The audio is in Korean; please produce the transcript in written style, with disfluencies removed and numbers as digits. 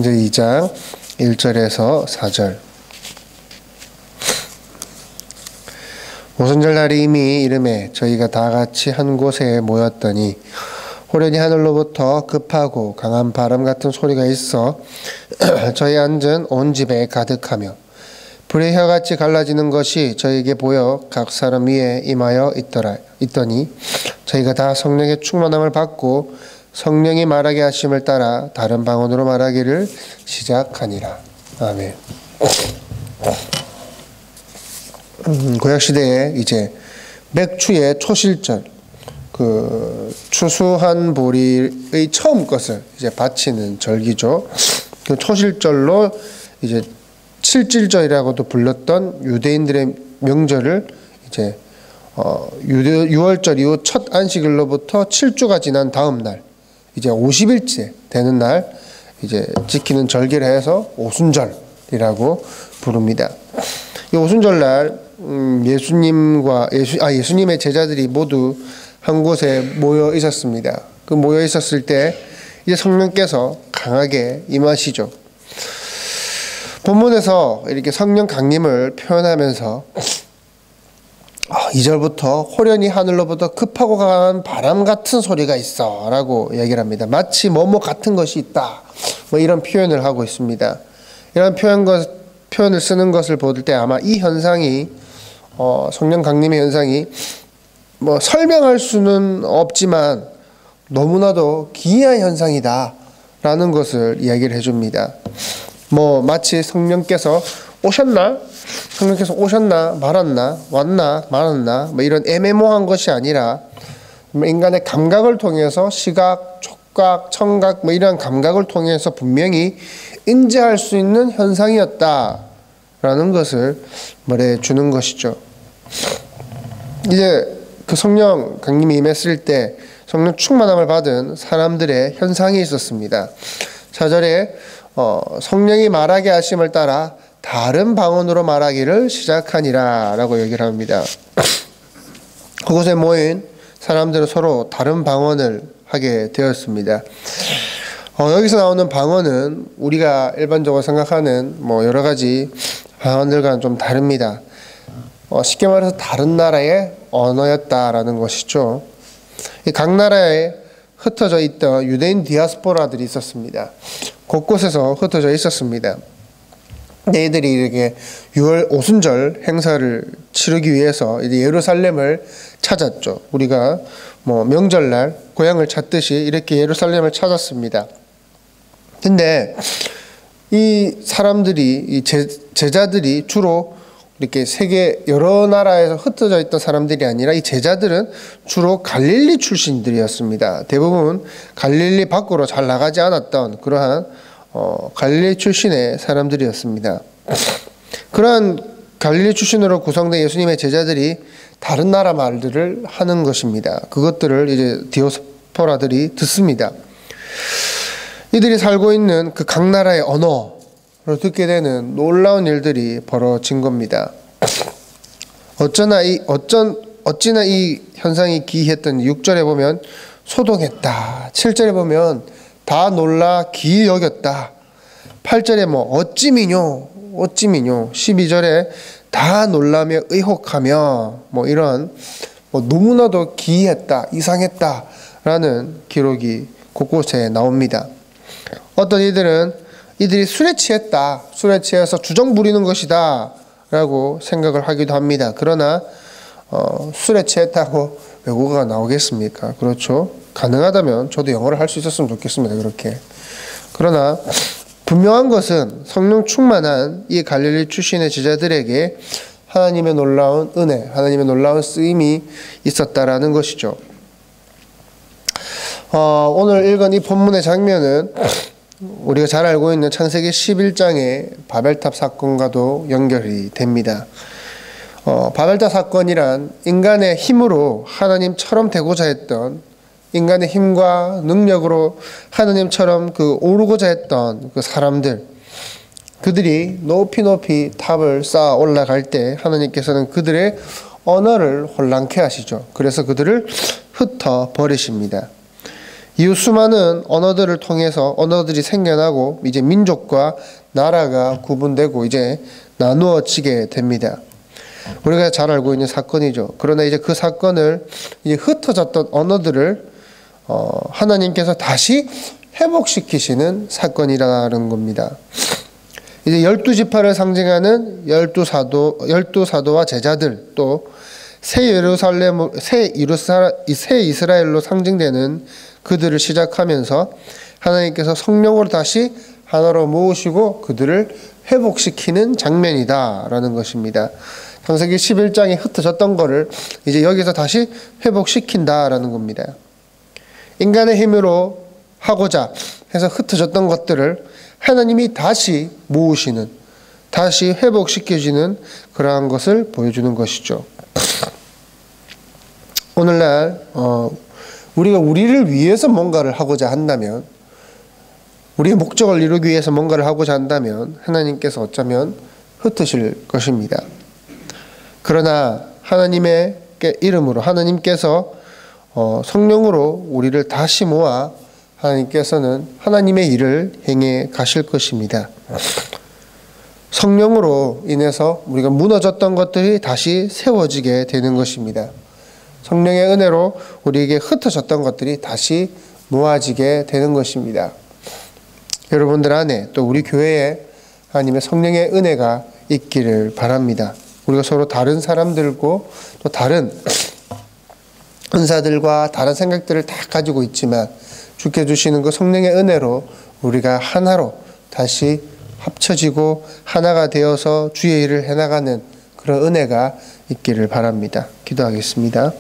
고린도전서 2장 1절에서 4절. 오순절 날이 이미 이름에 저희가 다 같이 한 곳에 모였더니 호련히 하늘로부터 급하고 강한 바람 같은 소리가 있어 저희 앉은 온 집에 가득하며 불의 혀같이 갈라지는 것이 저희에게 보여 각 사람 위에 임하여 있더니 저희가 다 성령의 충만함을 받고 성령이 말하게 하심을 따라 다른 방언으로 말하기를 시작하니라. 아멘. 구약시대에 이제 맥추의 초실절, 그 추수한 보리의 처음 것을 이제 바치는 절기죠. 그 초실절로 이제 칠칠절이라고도 불렀던 유대인들의 명절을 이제 6월절 이후 첫 안식일로부터 7주가 지난 다음 날, 이제 50일째 되는 날 이제 지키는 절기를 해서 오순절이라고 부릅니다. 이 오순절날 예수님의 제자들이 모두 한 곳에 모여 있었습니다. 그 모여 있었을 때 이제 성령께서 강하게 임하시죠. 본문에서 이렇게 성령 강림을 표현하면서 2절부터 호련히 하늘로부터 급하고 강한 바람 같은 소리가 있어 라고 얘기를 합니다. 마치 뭐뭐 같은 것이 있다, 뭐 이런 표현을 하고 있습니다. 이런 표현을 쓰는 것을 볼 때 아마 이 현상이 성령 강림의 현상이 뭐 설명할 수는 없지만 너무나도 기이한 현상이다 라는 것을 이야기를 해줍니다. 뭐 마치 성령께서 오셨나 말았나, 왔나 말았나, 뭐 이런 애매모호한 것이 아니라 인간의 감각을 통해서 시각, 촉각, 청각 뭐 이런 감각을 통해서 분명히 인지할 수 있는 현상이었다라는 것을 말해주는 것이죠. 이제 그 성령 강림이 임했을 때 성령 충만함을 받은 사람들의 현상이 있었습니다. 4절에 성령이 말하게 하심을 따라 다른 방언으로 말하기를 시작하니라 라고 얘기를 합니다. 그곳에 모인 사람들은 서로 다른 방언을 하게 되었습니다. 여기서 나오는 방언은 우리가 일반적으로 생각하는 뭐 여러 가지 방언들과는 좀 다릅니다. 쉽게 말해서 다른 나라의 언어였다라는 것이죠. 각 나라에 흩어져 있던 유대인 디아스포라들이 있었습니다. 곳곳에서 흩어져 있었습니다. 얘들이 이렇게 6월 오순절 행사를 치르기 위해서 이제 예루살렘을 찾았죠. 우리가 뭐 명절날 고향을 찾듯이 이렇게 예루살렘을 찾았습니다. 근데 이 사람들이, 이 제자들이 주로 이렇게 세계 여러 나라에서 흩어져 있던 사람들이 아니라 이 제자들은 주로 갈릴리 출신들이었습니다. 대부분 갈릴리 밖으로 잘 나가지 않았던 그러한 갈릴리 출신의 사람들이었습니다. 그러한 갈릴리 출신으로 구성된 예수님의 제자들이 다른 나라 말들을 하는 것입니다. 그것들을 이제 디아스포라들이 듣습니다. 이들이 살고 있는 그 각 나라의 언어를 듣게 되는 놀라운 일들이 벌어진 겁니다. 어찌나 이 현상이 기이했던 6절에 보면 소동했다. 7절에 보면 다 놀라 기이 여겼다. 8절에 뭐 어찌미뇨 12절에 다 놀라며 의혹하며 뭐 이런 너무나도 기이했다, 이상했다 라는 기록이 곳곳에 나옵니다. 어떤 이들이 술에 취했다, 술에 취해서 주정 부리는 것이다 라고 생각을 하기도 합니다. 그러나 술에 취했다고 외국어가 나오겠습니까? 그렇죠. 가능하다면 저도 영어를 할 수 있었으면 좋겠습니다. 그렇게. 그러나 분명한 것은 성령 충만한 이 갈릴리 출신의 제자들에게 하나님의 놀라운 은혜, 하나님의 놀라운 쓰임이 있었다라는 것이죠. 오늘 읽은 이 본문의 장면은 우리가 잘 알고 있는 창세기 11장의 바벨탑 사건과도 연결이 됩니다. 바벨탑 사건이란 인간의 힘으로 하나님처럼 되고자 했던, 인간의 힘과 능력으로 하나님처럼 오르고자 했던 그 사람들, 그들이 높이 탑을 쌓아 올라갈 때 하나님께서는 그들의 언어를 혼란케 하시죠. 그래서 그들을 흩어 버리십니다. 이후 수많은 언어들을 통해서 언어들이 생겨나고 이제 민족과 나라가 구분되고 이제 나누어지게 됩니다. 우리가 잘 알고 있는 사건이죠. 그러나 이제 그 사건을 이제 흩어졌던 언어들을 하나님께서 다시 회복시키시는 사건이라는 겁니다. 이제 12지파를 상징하는 12사도와 제자들, 또 새 이스라엘로 상징되는 그들을 시작하면서 하나님께서 성령으로 다시 하나로 모으시고 그들을 회복시키는 장면이다라는 것입니다. 창세기 11장에 흩어졌던 거를 이제 여기서 다시 회복시킨다라는 겁니다. 인간의 힘으로 하고자 해서 흩어졌던 것들을 하나님이 다시 모으시는, 다시 회복시켜주는 그러한 것을 보여주는 것이죠. 오늘날 우리가 우리를 위해서 뭔가를 하고자 한다면, 우리의 목적을 이루기 위해서 뭔가를 하고자 한다면 하나님께서 어쩌면 흩으실 것입니다. 그러나 하나님의 이름으로 하나님께서 성령으로 우리를 다시 모아 하나님께서는 하나님의 일을 행해 가실 것입니다. 성령으로 인해서 우리가 무너졌던 것들이 다시 세워지게 되는 것입니다. 성령의 은혜로 우리에게 흩어졌던 것들이 다시 모아지게 되는 것입니다. 여러분들 안에 또 우리 교회에 하나님의 성령의 은혜가 있기를 바랍니다. 우리가 서로 다른 사람들고 또 다른 은사들과 다른 생각들을 다 가지고 있지만 주께 주시는 그 성령의 은혜로 우리가 하나로 다시 합쳐지고 하나가 되어서 주의 일을 해나가는 그런 은혜가 있기를 바랍니다. 기도하겠습니다.